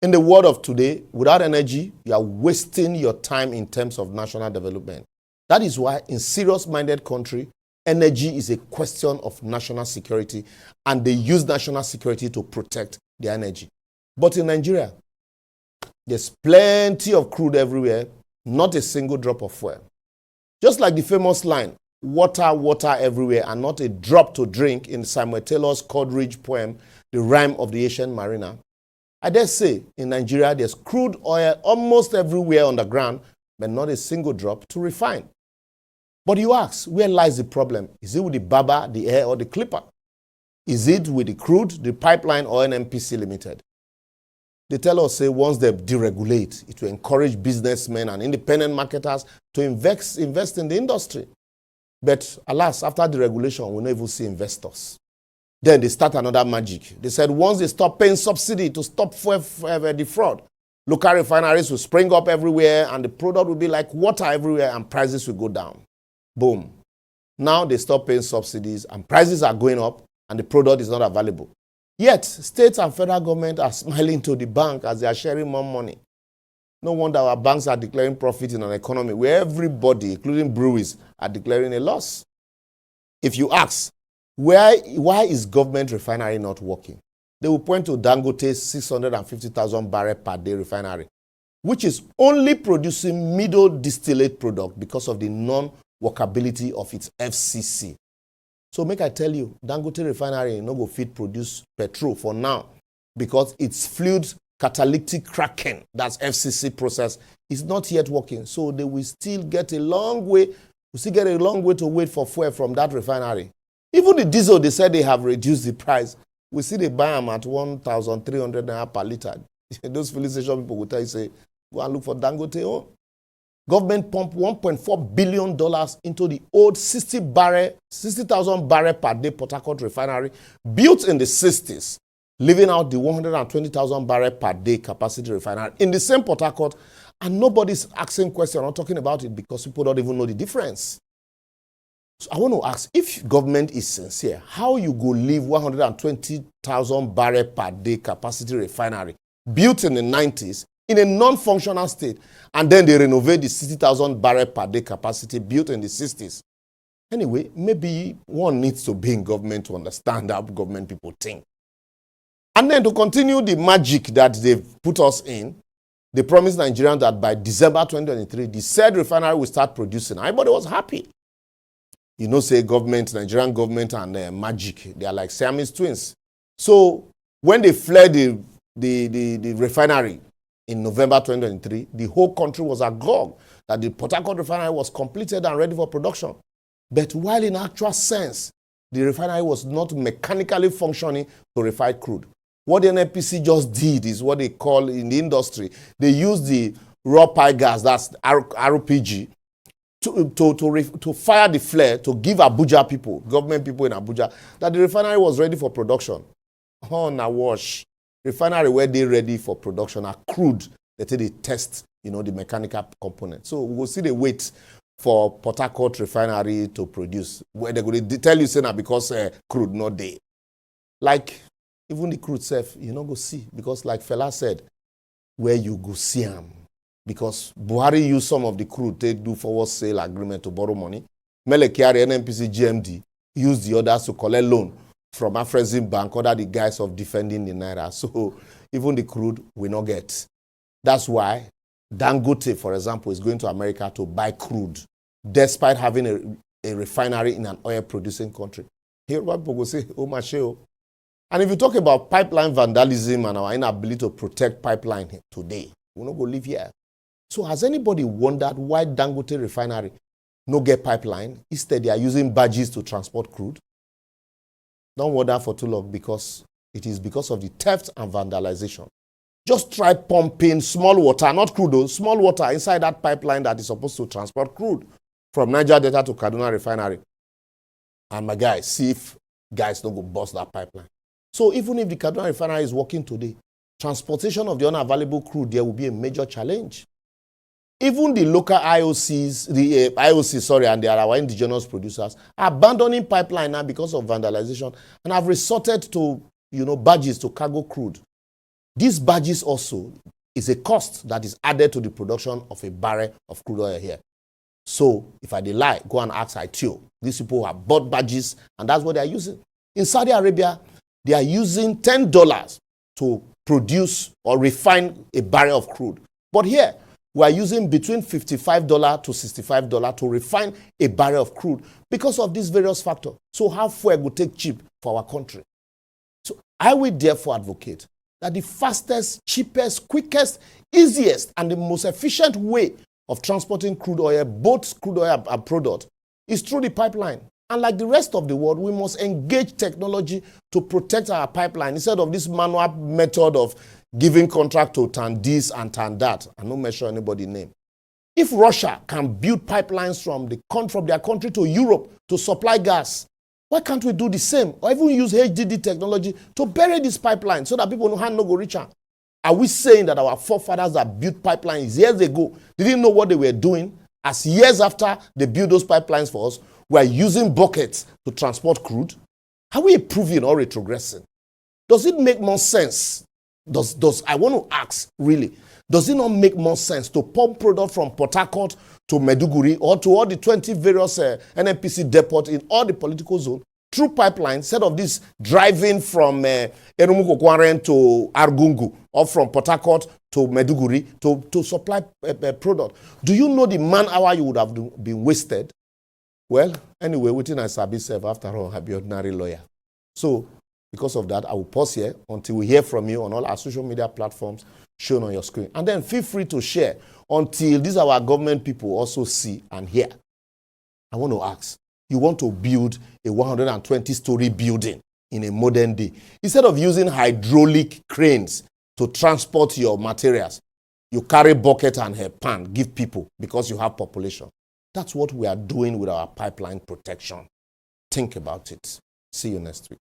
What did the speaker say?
In the world of today, without energy, you are wasting your time in terms of national development. That is why in serious-minded country, energy is a question of national security, and they use national security to protect their energy. But in Nigeria, there's plenty of crude everywhere, not a single drop of fuel. Just like the famous line, water, water everywhere, and not a drop to drink in Samuel Taylor's Coleridge poem, The Rime of the Ancient Mariner. I dare say in Nigeria, there's crude oil almost everywhere on the ground, but not a single drop to refine. But you ask, where lies the problem? Is it with the barber, the air, or the clipper? Is it with the crude, the pipeline, or NNPC Limited? They tell us, say, once they deregulate, it will encourage businessmen and independent marketers to invest in the industry. But alas, after deregulation, we don't even see investors. Then they start another magic. They said once they stop paying subsidy to stop the fraud, local refineries will spring up everywhere and the product will be like water everywhere and prices will go down. Boom. Now they stop paying subsidies and prices are going up and the product is not available. Yet, states and federal government are smiling to the bank as they are sharing more money. No wonder our banks are declaring profit in an economy where everybody, including breweries, are declaring a loss. If you ask, why is government refinery not working? They will point to Dangote's 650,000 barrel per day refinery, which is only producing middle distillate product because of the non-workability of its FCC. So make I tell you, Dangote refinery no go fit produce petrol for now because its fluid catalytic cracking, that's FCC process, is not yet working. So they will still get a long way to wait for fuel from that refinery. Even the diesel, they said they have reduced the price. We see they buy them at 1,300 naira per liter. Those filling station people will tell you, say, go and look for Dangote. Oh. Government pumped $1.4 billion into the old 60,000 barrel per day Port Harcourt refinery, built in the 60s, leaving out the 120,000 barrel per day capacity refinery in the same Port Harcourt, and nobody's asking questions or talking about it because people don't even know the difference. So I want to ask, if government is sincere, how you go leave 120,000 barrel per day capacity refinery built in the 90s in a non-functional state, and then they renovate the 60,000 barrel per day capacity built in the 60s? Anyway, maybe one needs to be in government to understand how government people think. And then to continue the magic that they've put us in, they promised Nigerians that by December 2023, the said refinery will start producing. Everybody was happy. You know, say government, Nigerian government and magic, they are like Siamese twins. So when they fled the refinery in November 2023, the whole country was agog that the Port Harcourt refinery was completed and ready for production. But while in actual sense, the refinery was not mechanically functioning to refine crude. What the NNPC just did is what they call in the industry, they use the raw pie gas, that's RPG, to fire the flare, to give Abuja people, government people in Abuja, that the refinery was ready for production. Oh, now wash. Refinery where they ready for production are crude. They test, the mechanical component. So we will see the wait for Port Harcourt refinery to produce. Where they're going to tell you, say, now because crude not there. Like, even the crude self, you not go see. Because like Fela said, where you go see them. Because Buhari used some of the crude to do forward sale agreement to borrow money. Mele Kyari, NNPC, GMD used the others to collect loan from Afrexim Bank under the guise of defending the Naira. So even the crude will not get. That's why Dangote, for example, is going to America to buy crude, despite having a refinery in an oil-producing country. Here, what people go say, oh, my show. And if you talk about pipeline vandalism and our inability to protect pipeline today, we're not going to live here. So has anybody wondered why Dangote refinery no get pipeline? Instead, they are using barges to transport crude. Don't wonder for too long because it is because of the theft and vandalization. Just try pumping small water, not crude though, small water inside that pipeline that is supposed to transport crude from Niger Delta to Kaduna refinery. And my guys, see if guys don't go bust that pipeline. So even if the Kaduna refinery is working today, transportation of the unavailable crude there will be a major challenge. Even the local IOCs, and our indigenous producers are abandoning pipeline now because of vandalization and have resorted to, barges to cargo crude. These badges also is a cost that is added to the production of a barrel of crude oil here. So if I lie, go and ask ITO. These people have bought badges, and that's what they are using. In Saudi Arabia, they are using $10 to produce or refine a barrel of crude. But here, we are using between $55 to $65 to refine a barrel of crude because of these various factors. So how fuel will take cheap for our country? So I will therefore advocate that the fastest, cheapest, quickest, easiest, and the most efficient way of transporting crude oil, both crude oil and product, is through the pipeline. And like the rest of the world, we must engage technology to protect our pipeline instead of this manual method of giving contract to turn this and turn that, and not mention anybody's name. If Russia can build pipelines from their country to Europe to supply gas, why can't we do the same? Or even use HDD technology to bury this pipeline so that people know how no go reach her? Are we saying that our forefathers that built pipelines years ago didn't know what they were doing? As years after they built those pipelines for us, we are using buckets to transport crude? Are we improving or retrogressing? Does it make more sense? I want to ask, really, does it not make more sense to pump product from Port Harcourt to Maiduguri or to all the 20 various NNPC depots in all the political zones through pipelines instead of this driving from Erumukokwaren to Argungu or from Port Harcourt to Maiduguri to supply product? Do you know the man hour you would have been wasted? Well, anyway, within I sabi serve, after all, I be ordinary lawyer. So, because of that, I will pause here until we hear from you on all our social media platforms shown on your screen. And then feel free to share until these our government people also see and hear. I want to ask, you want to build a 120-story building in a modern day. Instead of using hydraulic cranes to transport your materials, you carry bucket and a pan, give people because you have population. That's what we are doing with our pipeline protection. Think about it. See you next week.